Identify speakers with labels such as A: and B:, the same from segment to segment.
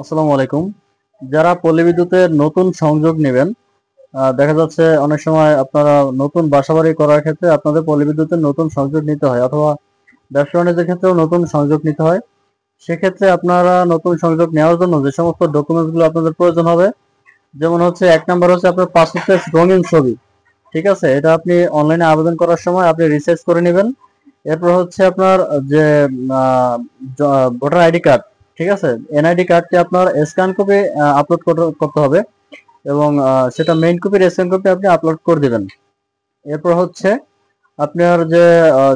A: আসসালামু আলাইকুম। যারা পল্লী বিদ্যুতের নতুন সংযোগ নেবেন, দেখা যাচ্ছে অনেক সময় আপনারা নতুন বাসাবাড়ি করার ক্ষেত্রে আপনাদের পল্লী বিদ্যুতের নতুন সংযোগ নিতে হয়, অথবা ব্যবসা বাণিজ্যের ক্ষেত্রেও নতুন সংযোগ নিতে হয়। সেক্ষেত্রে আপনারা নতুন সংযোগ নেওয়ার জন্য যে সমস্ত ডকুমেন্টসগুলো আপনাদের প্রয়োজন হবে, যেমন হচ্ছে ১ নাম্বার হচ্ছে আপনার পাসপোর্টের রঙিন ছবি। ঠিক আছে? এটা আপনি অনলাইনে আবেদন করার সময় আপনি রিসার্চ করে নেবেন। এরপর হচ্ছে আপনার যে ভোটার আইডি কার্ড, ঠিক আছে, এনআইডি কার্ডটি আপনার স্ক্যান কপি আপলোড করতে হবে, এবং সেটা মেইন কপির স্ক্যান কপি আপনি আপলোড করে দিবেন। এরপর হচ্ছে আপনার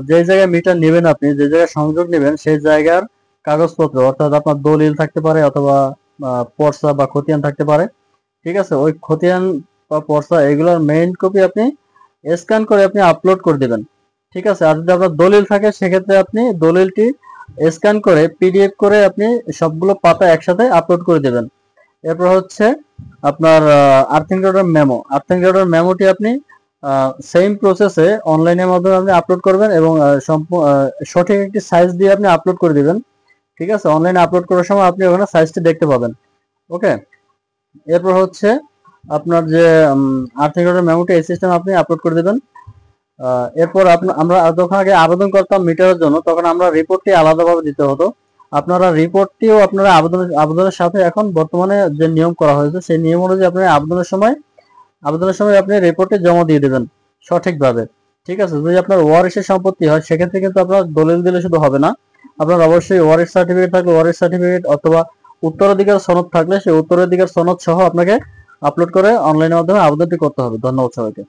A: যে জায়গায় মিটার নেবেন, আপনি যে জায়গায় সংযোগ নেবেন সেই জায়গার কাগজপত্র, অর্থাৎ আপনার দলিল থাকতে পারে, অথবা পর্চা বা খতিয়ান থাকতে পারে। ঠিক আছে? ওই খতিয়ান বা পর্চা এগুলোর মেইন কপি আপনি স্ক্যান করে আপনি আপলোড করে দিবেন। ঠিক আছে? আর যদি আপনার দলিল থাকে সেক্ষেত্রে আপনি দলিলটি স্ক্যান করে পিডিএফ করে আপনি সবগুলো পাতা একসাথে আপলোড করে দেবেন। এরপর হচ্ছে আপনার আর্থিং রডের মেমোটি আপনি সেম প্রসেসে অনলাইনের মাধ্যমে আপনি আপলোড করবেন, এবং সঠিক একটি সাইজ দিয়ে আপনি আপলোড করে দিবেন। ঠিক আছে? অনলাইনে আপলোড করার সময় আপনি ওখানে সাইজটি দেখতে পাবেন। ওকে? এরপর হচ্ছে আপনার যে আর্থিং রডের মেমোটি এই সিস্টেম আপনি আপলোড করে দিবেন। এরপর আমরা যখন আগে আবেদন করতাম মিটারের জন্য, তখন আমরা রিপোর্টটি আলাদাভাবে দিতে হতো। আপনারা রিপোর্টটিও আপনারা আবেদনের সাথে এখন বর্তমানে যে নিয়ম করা হয়েছে সেই নিয়ম অনুযায়ী আপনি আবেদনের সময় আপনি রিপোর্টটি জমা দিয়ে দেবেন সঠিকভাবে। ঠিক আছে? যদি আপনার ওয়ারিশের সম্পত্তি হয় সেক্ষেত্রে কিন্তু আপনার দলিল দিলে শুধু হবে না, আপনার অবশ্যই ওয়ারিশ সার্টিফিকেট থাকলে ওয়ারিশ সার্টিফিকেট, অথবা উত্তরাধিকার সনদ থাকলে সেই উত্তরাধিকার সনদ সহ আপনাকে আপলোড করে অনলাইনের মাধ্যমে আবেদনটি করতে হবে। ধন্যবাদ সবাইকে।